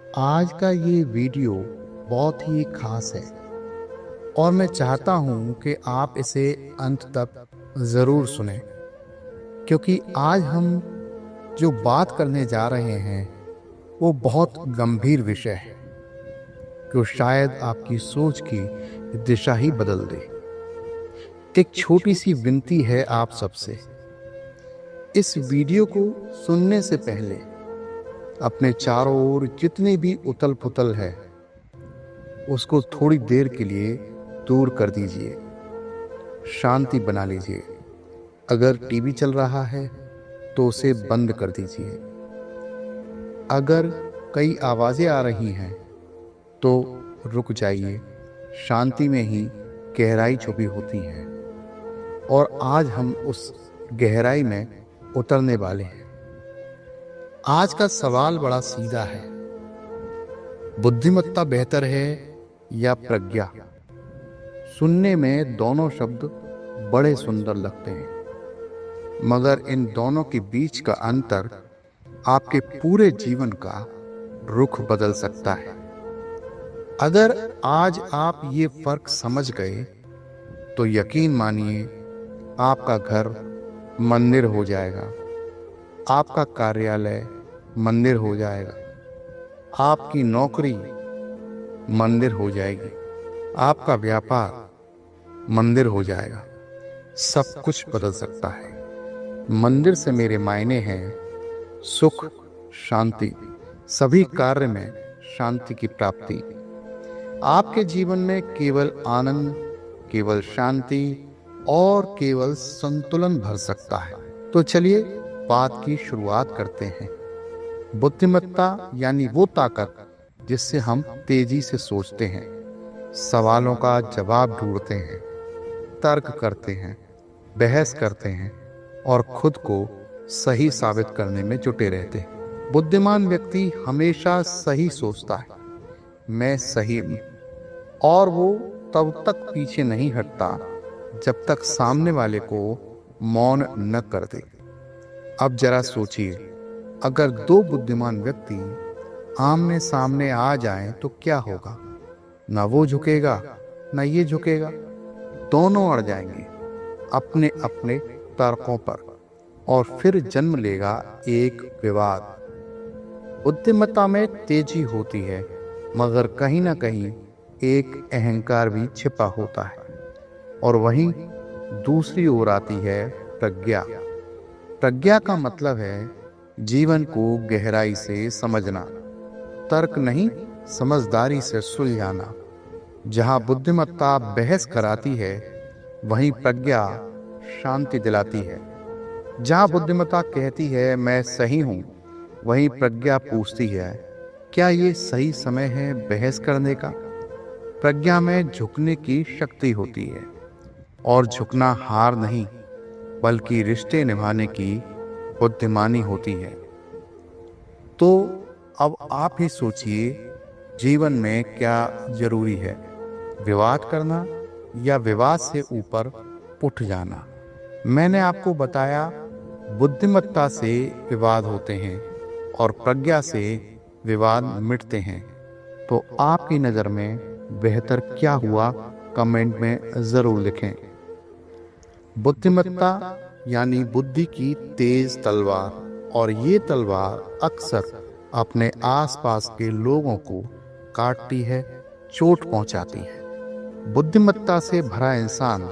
आज का ये वीडियो बहुत ही खास है और मैं चाहता हूँ कि आप इसे अंत तक ज़रूर सुनें, क्योंकि आज हम जो बात करने जा रहे हैं वो बहुत गंभीर विषय है जो शायद आपकी सोच की दिशा ही बदल दे। एक छोटी सी विनती है आप सबसे, इस वीडियो को सुनने से पहले अपने चारों ओर जितनी भी उथल पुथल है उसको थोड़ी देर के लिए दूर कर दीजिए, शांति बना लीजिए। अगर टीवी चल रहा है तो उसे बंद कर दीजिए। अगर कई आवाज़ें आ रही हैं तो रुक जाइए। शांति में ही गहराई छुपी होती है और आज हम उस गहराई में उतरने वाले हैं। आज का सवाल बड़ा सीधा है, बुद्धिमत्ता बेहतर है या प्रज्ञा? सुनने में दोनों शब्द बड़े सुंदर लगते हैं, मगर इन दोनों के बीच का अंतर आपके पूरे जीवन का रुख बदल सकता है। अगर आज आप ये फर्क समझ गए तो यकीन मानिए आपका घर मंदिर हो जाएगा, आपका कार्यालय मंदिर हो जाएगा, आपकी नौकरी मंदिर हो जाएगी, आपका व्यापार मंदिर हो जाएगा। सब कुछ बदल सकता है। मंदिर से मेरे मायने हैं सुख, शांति, सभी कार्य में शांति की प्राप्ति। आपके जीवन में केवल आनंद, केवल शांति और केवल संतुलन भर सकता है। तो चलिए बात की शुरुआत करते हैं। बुद्धिमत्ता यानी वो ताकत जिससे हम तेजी से सोचते हैं, सवालों का जवाब ढूंढते हैं, तर्क करते हैं, बहस करते हैं और खुद को सही साबित करने में जुटे रहते हैं। बुद्धिमान व्यक्ति हमेशा सही सोचता है, मैं सही हूं, और वो तब तक पीछे नहीं हटता जब तक सामने वाले को मौन न कर दे। अब जरा सोचिए, अगर दो बुद्धिमान व्यक्ति आमने सामने आ जाएं तो क्या होगा? ना वो झुकेगा ना ये झुकेगा, दोनों अड़ जाएंगे अपने अपने तर्कों पर और फिर जन्म लेगा एक विवाद। बुद्धिमत्ता में तेजी होती है, मगर कहीं ना कहीं एक अहंकार भी छिपा होता है। और वहीं दूसरी ओर आती है प्रज्ञा। प्रज्ञा का मतलब है जीवन को गहराई से समझना, तर्क नहीं समझदारी से सुलझाना। जहां बुद्धिमत्ता बहस कराती है वहीं प्रज्ञा शांति दिलाती है। जहां बुद्धिमत्ता कहती है मैं सही हूं, वहीं प्रज्ञा पूछती है क्या ये सही समय है बहस करने का? प्रज्ञा में झुकने की शक्ति होती है और झुकना हार नहीं बल्कि रिश्ते निभाने की बुद्धिमानी होती है। तो अब आप ही सोचिए, जीवन में क्या जरूरी है, विवाद करना या विवाद से ऊपर उठ जाना? मैंने आपको बताया बुद्धिमत्ता से विवाद होते हैं और प्रज्ञा से विवाद मिटते हैं। तो आपकी नज़र में बेहतर क्या हुआ, कमेंट में ज़रूर लिखें। बुद्धिमत्ता यानी बुद्धि की तेज तलवार, और ये तलवार अक्सर अपने आसपास के लोगों को काटती है, चोट पहुंचाती है। बुद्धिमत्ता से भरा इंसान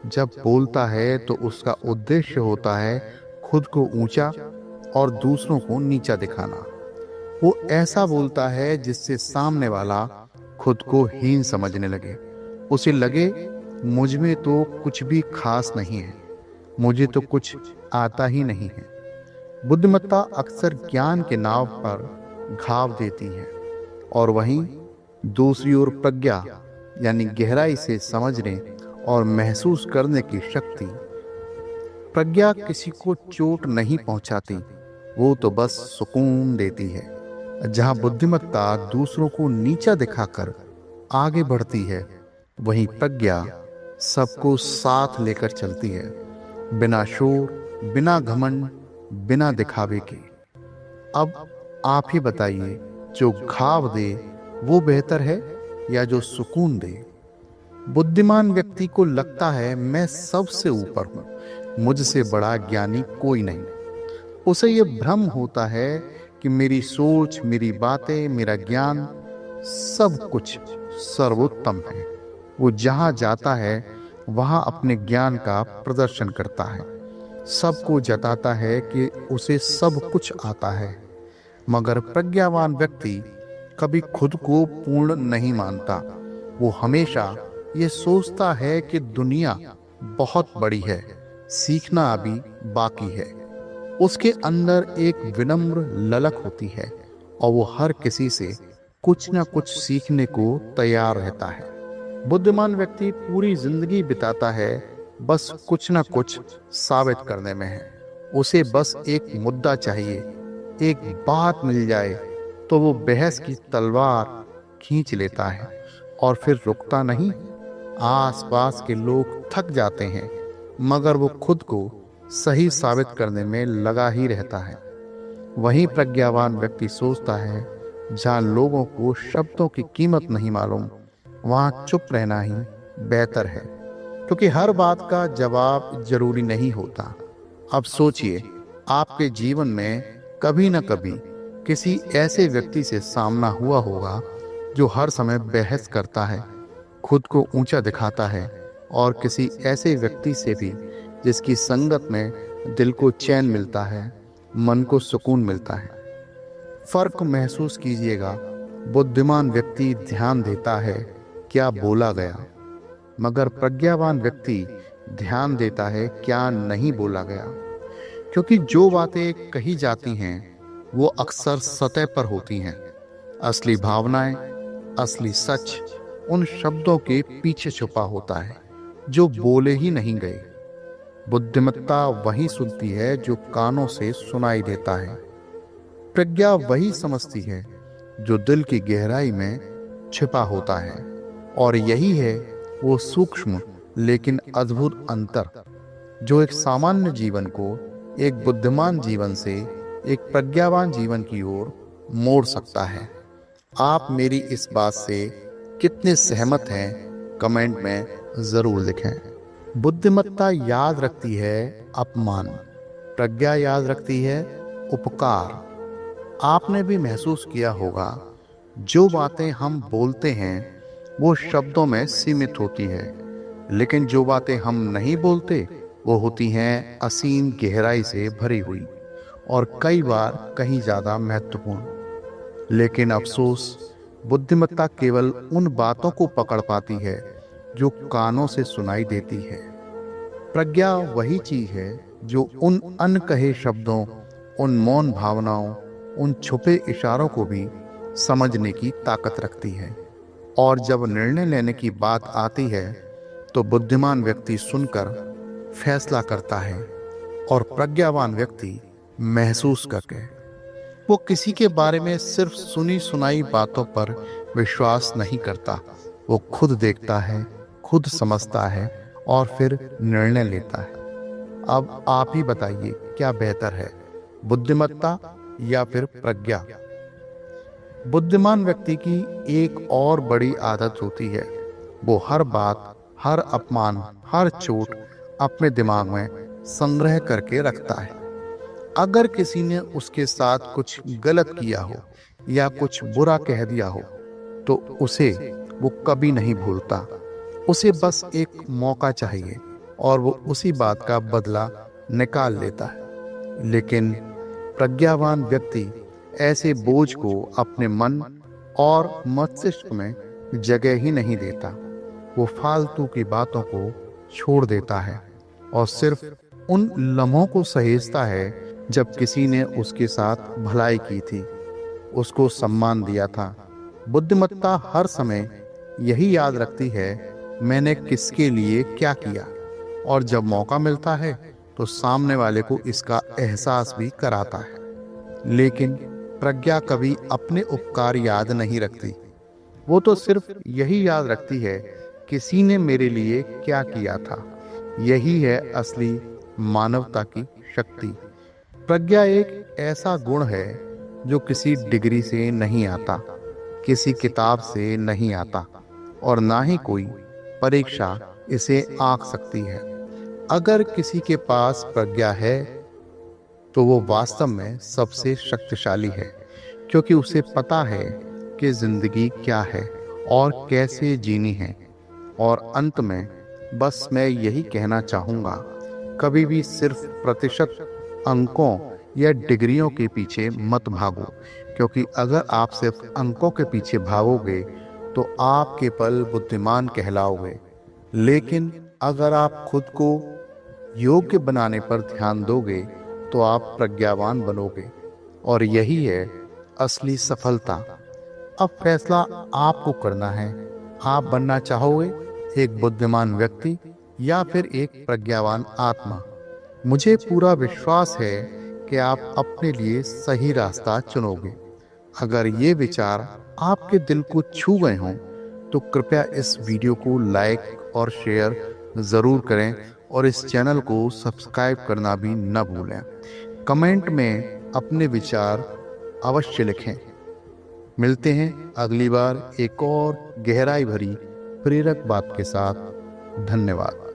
जब बोलता है तो उसका उद्देश्य होता है खुद को ऊंचा और दूसरों को नीचा दिखाना। वो ऐसा बोलता है जिससे सामने वाला खुद को हीन समझने लगे। उसे लगे मुझ में तो कुछ भी खास नहीं है, मुझे तो कुछ आता ही नहीं है। बुद्धिमत्ता अक्सर ज्ञान के नाव पर घाव देती है, और वहीं दूसरी ओर प्रज्ञा यानी गहराई से समझने और महसूस करने की शक्ति। प्रज्ञा किसी को चोट नहीं पहुंचाती, वो तो बस सुकून देती है। जहां बुद्धिमत्ता दूसरों को नीचा दिखाकर आगे बढ़ती है, वहीं प्रज्ञा सबको साथ लेकर चलती है, बिना शोर, बिना घमंड, बिना दिखावे के। अब आप ही बताइए, जो घाव दे वो बेहतर है या जो सुकून दे? बुद्धिमान व्यक्ति को लगता है मैं सबसे ऊपर हूं, मुझसे बड़ा ज्ञानी कोई नहीं। उसे ये भ्रम होता है कि मेरी सोच, मेरी बातें, मेरा ज्ञान सब कुछ सर्वोत्तम है। वो जहां जाता है वहां अपने ज्ञान का प्रदर्शन करता है, सबको जताता है कि उसे सब कुछ आता है। मगर प्रज्ञावान व्यक्ति कभी खुद को पूर्ण नहीं मानता। वो हमेशा ये सोचता है कि दुनिया बहुत बड़ी है, सीखना अभी बाकी है। उसके अंदर एक विनम्र ललक होती है और वो हर किसी से कुछ ना कुछ सीखने को तैयार रहता है। बुद्धिमान व्यक्ति पूरी जिंदगी बिताता है बस कुछ ना कुछ साबित करने में है। उसे बस एक मुद्दा चाहिए, एक बात मिल जाए तो वो बहस की तलवार खींच लेता है और फिर रुकता नहीं। आसपास के लोग थक जाते हैं मगर वो खुद को सही साबित करने में लगा ही रहता है। वहीं प्रज्ञावान व्यक्ति सोचता है जहां लोगों को शब्दों की कीमत नहीं मालूम, वहां चुप रहना ही बेहतर है, क्योंकि हर बात का जवाब जरूरी नहीं होता। अब सोचिए, आपके जीवन में कभी न कभी किसी ऐसे व्यक्ति से सामना हुआ होगा जो हर समय बहस करता है, खुद को ऊंचा दिखाता है, और किसी ऐसे व्यक्ति से भी जिसकी संगत में दिल को चैन मिलता है, मन को सुकून मिलता है। फर्क महसूस कीजिएगा। बुद्धिमान व्यक्ति ध्यान देता है क्या बोला गया, मगर प्रज्ञावान व्यक्ति ध्यान देता है क्या नहीं बोला गया। क्योंकि जो बातें कही जाती हैं वो अक्सर सतह पर होती हैं। असली भावनाएं, असली सच उन शब्दों के पीछे छुपा होता है जो बोले ही नहीं गए। बुद्धिमत्ता वही सुनती है जो कानों से सुनाई देता है। प्रज्ञा वही समझती है जो दिल की गहराई में छिपा होता है। और यही है वो सूक्ष्म लेकिन अद्भुत अंतर जो एक सामान्य जीवन को एक बुद्धिमान जीवन से एक प्रज्ञावान जीवन की ओर मोड़ सकता है। आप मेरी इस बात से कितने सहमत हैं, कमेंट में जरूर लिखें। बुद्धिमत्ता याद रखती है अपमान, प्रज्ञा याद रखती है उपकार। आपने भी महसूस किया होगा जो बातें हम बोलते हैं वो शब्दों में सीमित होती है, लेकिन जो बातें हम नहीं बोलते वो होती हैं असीम गहराई से भरी हुई और कई बार कहीं ज्यादा महत्वपूर्ण। लेकिन अफसोस, बुद्धिमत्ता केवल उन बातों को पकड़ पाती है जो कानों से सुनाई देती है। प्रज्ञा वही चीज है जो उन अनकहे शब्दों, उन मौन भावनाओं, उन छुपे इशारों को भी समझने की ताकत रखती है। और जब निर्णय लेने की बात आती है तो बुद्धिमान व्यक्ति सुनकर फैसला करता है और प्रज्ञावान व्यक्ति महसूस करके। वो किसी के बारे में सिर्फ सुनी सुनाई बातों पर विश्वास नहीं करता। वो खुद देखता है, खुद समझता है और फिर निर्णय लेता है। अब आप ही बताइए क्या बेहतर है, बुद्धिमत्ता या फिर प्रज्ञा? बुद्धिमान व्यक्ति की एक और बड़ी आदत होती है, वो हर बात, हर अपमान, हर चोट अपने दिमाग में संग्रह करके रखता है। अगर किसी ने उसके साथ कुछ गलत किया हो या कुछ बुरा कह दिया हो तो उसे वो कभी नहीं भूलता। उसे बस एक मौका चाहिए और वो उसी बात का बदला निकाल लेता है। लेकिन प्रज्ञावान व्यक्ति ऐसे बोझ को अपने मन और मस्तिष्क में जगह ही नहीं देता। वो फालतू की बातों को छोड़ देता है और सिर्फ उन लम्हों को सहेजता है जब किसी ने उसके साथ भलाई की थी, उसको सम्मान दिया था। बुद्धिमत्ता हर समय यही याद रखती है मैंने किसके लिए क्या किया, और जब मौका मिलता है तो सामने वाले को इसका एहसास भी कराता है। लेकिन प्रज्ञा कभी अपने उपकार याद नहीं रखती। वो तो सिर्फ यही याद रखती है किसी ने मेरे लिए क्या किया था। यही है असली मानवता की शक्ति। प्रज्ञा एक ऐसा गुण है जो किसी डिग्री से नहीं आता, किसी किताब से नहीं आता, और ना ही कोई परीक्षा इसे आंक सकती है। अगर किसी के पास प्रज्ञा है तो वो वास्तव में सबसे शक्तिशाली है, क्योंकि उसे पता है कि जिंदगी क्या है और कैसे जीनी है। और अंत में बस मैं यही कहना चाहूँगा, कभी भी सिर्फ प्रतिशत अंकों या डिग्रियों के पीछे मत भागो, क्योंकि अगर आप सिर्फ अंकों के पीछे भागोगे तो आप केवल बुद्धिमान कहलाओगे। लेकिन अगर आप खुद को योग्य बनाने पर ध्यान दोगे तो आप प्रज्ञावान बनोगे, और यही है असली सफलता। अब फैसला आपको करना है। आप बनना चाहोगे एक बुद्धिमान व्यक्ति या फिर एक प्रज्ञावान आत्मा? मुझे पूरा विश्वास है कि आप अपने लिए सही रास्ता चुनोगे। अगर ये विचार आपके दिल को छू गए हों तो कृपया इस वीडियो को लाइक और शेयर ज़रूर करें, और इस चैनल को सब्सक्राइब करना भी न भूलें। कमेंट में अपने विचार अवश्य लिखें। मिलते हैं अगली बार एक और गहराई भरी प्रेरक बात के साथ। धन्यवाद।